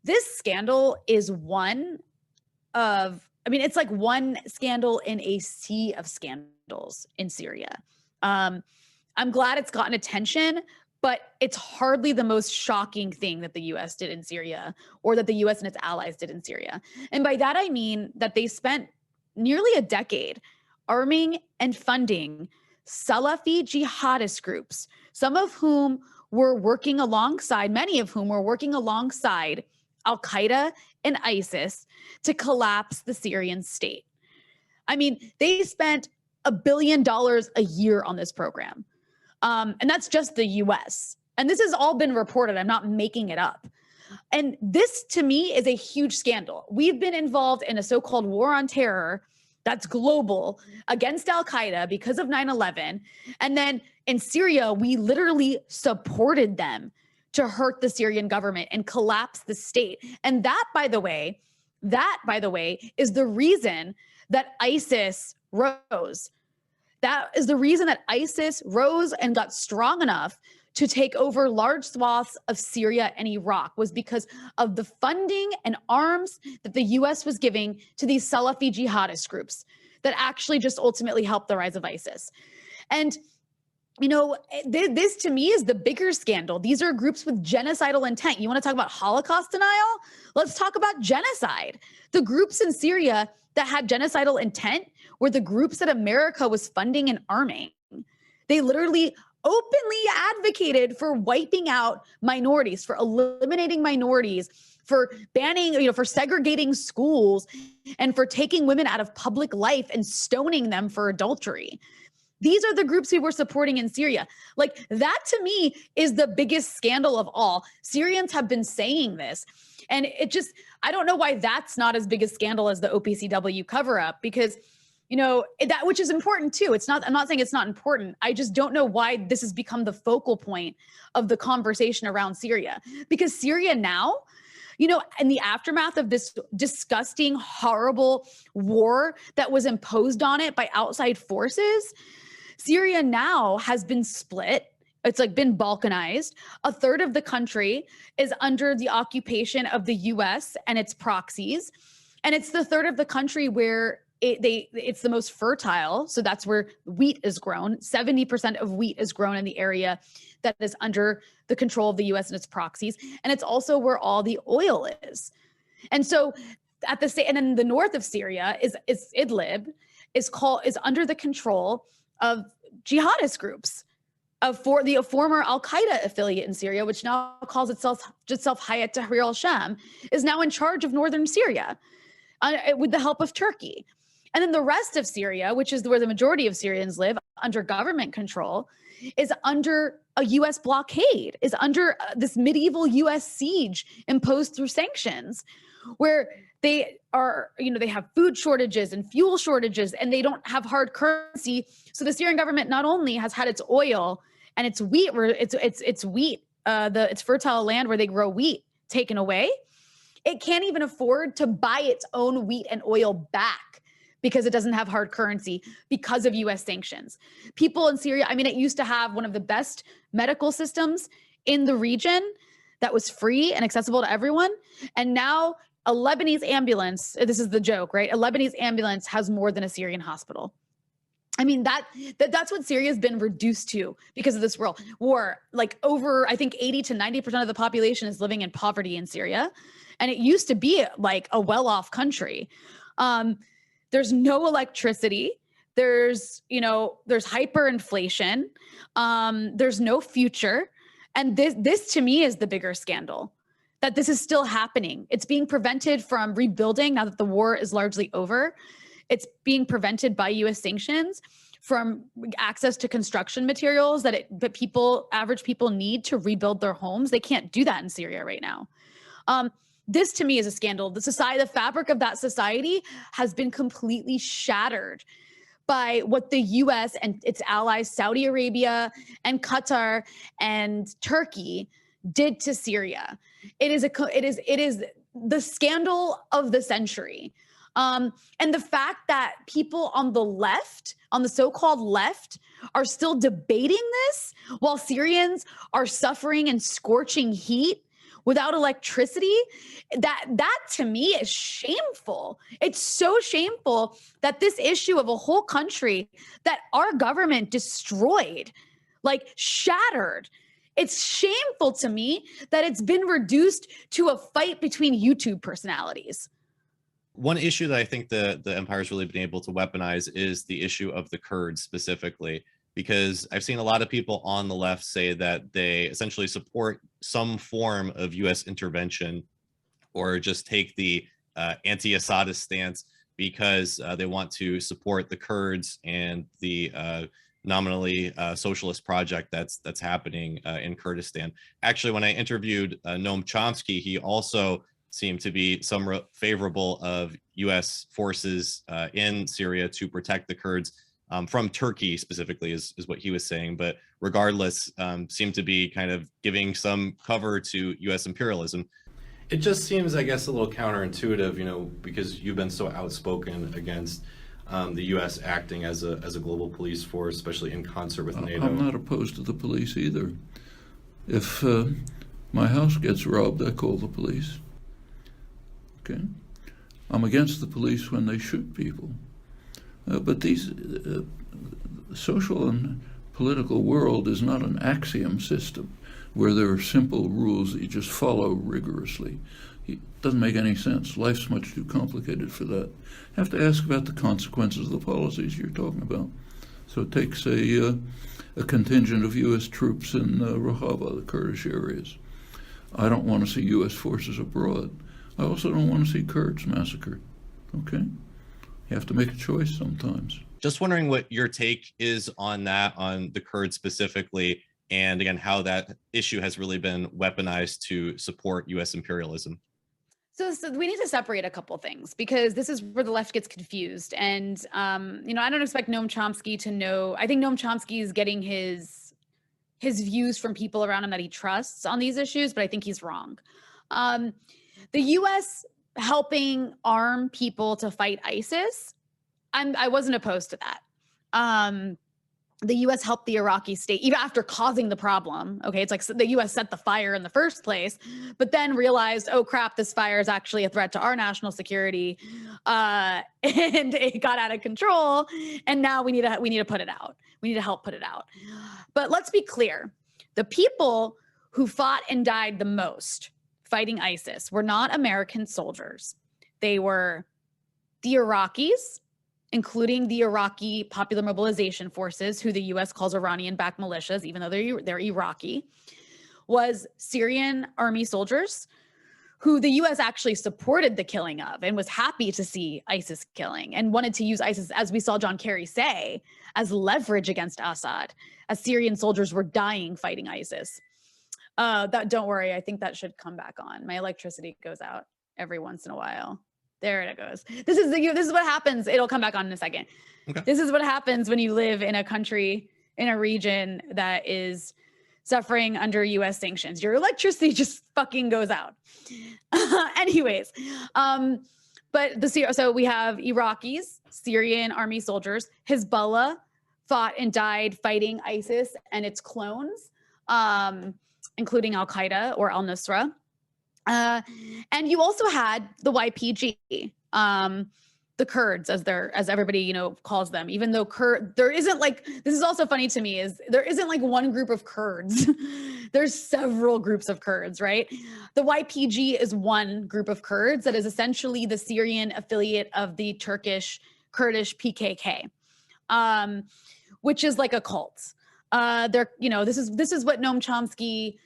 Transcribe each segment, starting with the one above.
this scandal is one of, I mean, it's like one scandal in a sea of scandals in Syria. I'm glad it's gotten attention, but it's hardly the most shocking thing that the US did in Syria, or that the US and its allies did in Syria. And by that, I mean that they spent nearly a decade arming and funding Salafi jihadist groups, some of whom were working alongside, many of whom were working alongside Al-Qaeda and ISIS to collapse the Syrian state. I mean, they spent $1 billion a year on this program. And that's just the US. And this has all been reported. I'm not making it up. And this, to me, is a huge scandal. We've been involved in a so-called war on terror that's global against Al-Qaeda because of 9/11. And then in Syria, we literally supported them to hurt the Syrian government and collapse the state. And that, by the way, is the reason that ISIS rose. That is the reason that ISIS rose and got strong enough to take over large swaths of Syria and Iraq, was because of the funding and arms that the US was giving to these Salafi jihadist groups that actually just ultimately helped the rise of ISIS. And you know, this to me is the bigger scandal. These are groups with genocidal intent. You want to talk about Holocaust denial? Let's talk about genocide. The groups in Syria that had genocidal intent were the groups that America was funding and arming. They literally openly advocated for wiping out minorities, for eliminating minorities, for banning, for segregating schools, and for taking women out of public life and stoning them for adultery. These are the groups we were supporting in Syria. Like, that to me is the biggest scandal of all. Syrians have been saying this. And I don't know why that's not as big a scandal as the OPCW cover up, because, that, which is important too. I'm not saying it's not important. I just don't know why this has become the focal point of the conversation around Syria. Because Syria now, in the aftermath of this disgusting, horrible war that was imposed on it by outside forces, Syria now has been split. It's like been balkanized. A third of the country is under the occupation of the US and its proxies. And it's the third of the country where it's the most fertile. So that's where wheat is grown. 70% of wheat is grown in the area that is under the control of the US and its proxies. And it's also where all the oil is. And so and then the north of Syria is Idlib, is under the control of jihadist groups, for the former Al-Qaeda affiliate in Syria, which now calls itself Hayat Tahrir al-Sham, is now in charge of northern Syria with the help of Turkey. And then the rest of Syria, which is where the majority of Syrians live, under government control, is under a US blockade, is under this medieval US siege imposed through sanctions, where they are, they have food shortages and fuel shortages, and they don't have hard currency. So the Syrian government not only has had its oil and its wheat, its fertile land where they grow wheat, taken away, it can't even afford to buy its own wheat and oil back because it doesn't have hard currency because of US sanctions. People in Syria, it used to have one of the best medical systems in the region that was free and accessible to everyone. And now a Lebanese ambulance, this is the joke, right? A Lebanese ambulance has more than a Syrian hospital. That's what Syria has been reduced to because of this war. Like, over, I think 80 to 90% of the population is living in poverty in Syria. And it used to be like a well-off country. There's no electricity. There's hyperinflation. There's no future. And this to me is the bigger scandal, that this is still happening. It's being prevented from rebuilding now that the war is largely over. It's being prevented by US sanctions from access to construction materials that average people need to rebuild their homes. They can't do that in Syria right now. This to me is a scandal. The fabric of that society has been completely shattered by what the US and its allies, Saudi Arabia and Qatar and Turkey, did to Syria. It is the scandal of the century. And the fact that people on the left, on the so-called left, are still debating this while Syrians are suffering in scorching heat, without electricity, that to me is shameful. It's so shameful that this issue of a whole country that our government destroyed, like shattered, it's shameful to me that it's been reduced to a fight between YouTube personalities. One issue that I think the empire's really been able to weaponize is the issue of the Kurds specifically, because I've seen a lot of people on the left say that they essentially support some form of US intervention or just take the anti-Assadist stance because they want to support the Kurds and the nominally socialist project that's happening in Kurdistan. Actually, when I interviewed Noam Chomsky, he also seemed to be somewhat favorable of US forces in Syria to protect the Kurds from Turkey specifically is what he was saying. But regardless, seemed to be kind of giving some cover to US imperialism. It just seems, I guess, a little counterintuitive, you know, because you've been so outspoken against the U.S. acting as a global police force, especially in concert with NATO. I'm not opposed to the police either. If my house gets robbed, I call the police. Okay? I'm against the police when they shoot people. But these social and political world is not an axiom system where there are simple rules that you just follow rigorously. It doesn't make any sense. Life's much too complicated for that. You have to ask about the consequences of the policies you're talking about. So it takes a contingent of U.S. troops in Rojava, the Kurdish areas. I don't want to see U.S. forces abroad. I also don't want to see Kurds massacred. Okay? You have to make a choice sometimes. Just wondering what your take is on that, on the Kurds specifically, and again, how that issue has really been weaponized to support U.S. imperialism. So we need to separate a couple things, because this is where the left gets confused. And, you know, I don't expect Noam Chomsky to know. I think Noam Chomsky is getting his views from people around him that he trusts on these issues, but I think he's wrong. The U.S. helping arm people to fight ISIS, I wasn't opposed to that. The U.S. helped the Iraqi state, even after causing the problem. Okay, it's like the U.S. set the fire in the first place, but then realized, oh crap, this fire is actually a threat to our national security, and it got out of control. And now we need to put it out. We need to help put it out. But let's be clear: the people who fought and died the most fighting ISIS were not American soldiers. They were the Iraqis, including the Iraqi Popular Mobilization Forces, who the U.S. calls Iranian-backed militias, even though they're Iraqi, was Syrian army soldiers, who the U.S. actually supported the killing of and was happy to see ISIS killing and wanted to use ISIS, as we saw John Kerry say, as leverage against Assad, as Syrian soldiers were dying fighting ISIS. Don't worry, I think that should come back on. My electricity goes out every once in a while. There it goes. This is what happens. It'll come back on in a second. Okay. This is what happens when you live in a country, in a region that is suffering under U.S. sanctions. Your electricity just fucking goes out. Anyways, so we have Iraqis, Syrian army soldiers. Hezbollah fought and died fighting ISIS and its clones, including Al-Qaeda or Al-Nusra. And you also had the YPG, the Kurds, as everybody, you know, calls them, even though there isn't like, this is also funny to me, is there isn't like one group of Kurds. There's several groups of Kurds, right? The YPG is one group of Kurds that is essentially the Syrian affiliate of the Turkish Kurdish PKK, which is like a cult. They're, you know, this is what Noam Chomsky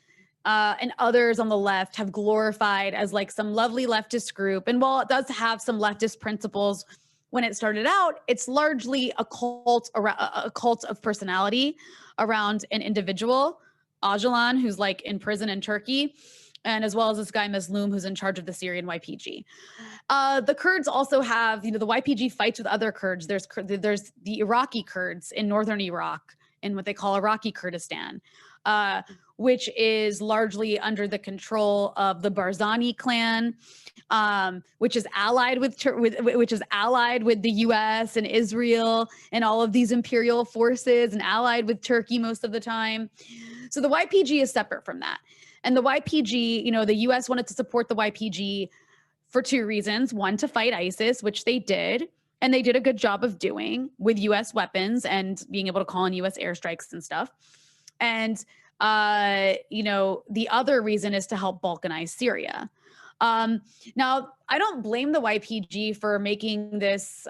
and others on the left have glorified as like some lovely leftist group. And while it does have some leftist principles when it started out, it's largely a cult of personality around an individual, Öcalan, who's like in prison in Turkey, and as well as this guy Mazloum, who's in charge of the Syrian YPG. The Kurds also have, you know, the YPG fights with other Kurds. There's the Iraqi Kurds in northern Iraq, in what they call Iraqi Kurdistan, which is largely under the control of the Barzani clan, which is allied with the U.S. and Israel and all of these imperial forces, and allied with Turkey most of the time. So the YPG is separate from that. And the YPG, you know, the US wanted to support the YPG for two reasons. One, to fight ISIS, which they did. And they did a good job of doing with US weapons and being able to call in US airstrikes and stuff. And, you know, the other reason is to help balkanize Syria. Now, I don't blame the YPG for making this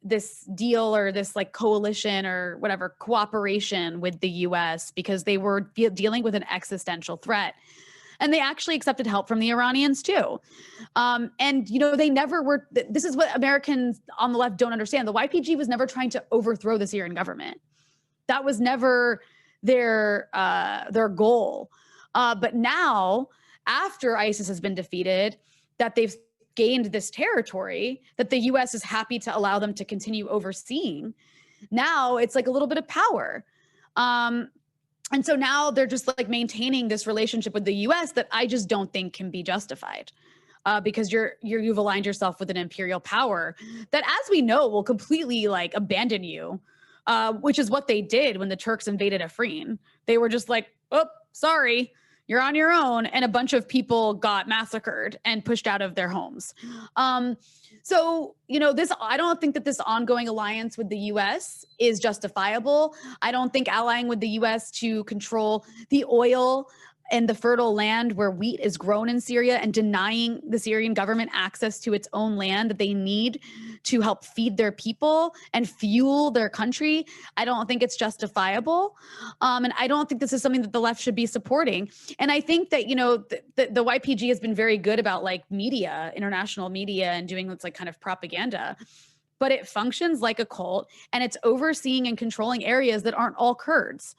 this deal or this like coalition or whatever cooperation with the US because they were dealing with an existential threat. And they actually accepted help from the Iranians too. And, you know, they never were, this is what Americans on the left don't understand. The YPG was never trying to overthrow the Syrian government. That was never their goal. But now, after ISIS has been defeated, that they've gained this territory that the US is happy to allow them to continue overseeing. Now it's like a little bit of power. And so now they're just like maintaining this relationship with the US that I just don't think can be justified because you've aligned yourself with an imperial power that, as we know, will completely like abandon you, which is what they did when the Turks invaded Afrin. They were just like, oh, sorry, you're on your own. And a bunch of people got massacred and pushed out of their homes. So, you know, I don't think that this ongoing alliance with the US is justifiable. I don't think allying with the US to control the oil and the fertile land where wheat is grown in Syria and denying the Syrian government access to its own land that they need to help feed their people and fuel their country, I don't think it's justifiable. And I don't think this is something that the left should be supporting. And I think that, you know, the YPG has been very good about like media, international media, and doing what's like kind of propaganda, but it functions like a cult and it's overseeing and controlling areas that aren't all Kurds.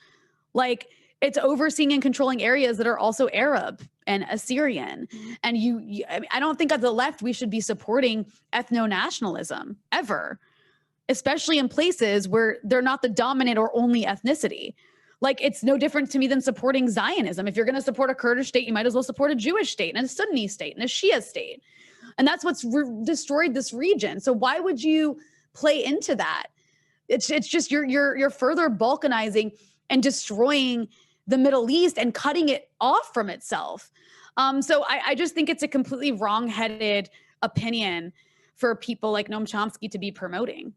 Like, it's overseeing and controlling areas that are also Arab and Assyrian. And I don't think at the left we should be supporting ethno-nationalism ever, especially in places where they're not the dominant or only ethnicity. Like, it's no different to me than supporting Zionism. If you're going to support a Kurdish state, you might as well support a Jewish state and a Sunni state and a Shia state. And that's what's destroyed this region. So why would you play into that? It's just you're further balkanizing and destroying the Middle East and cutting it off from itself. So I just think it's a completely wrong-headed opinion for people like Noam Chomsky to be promoting.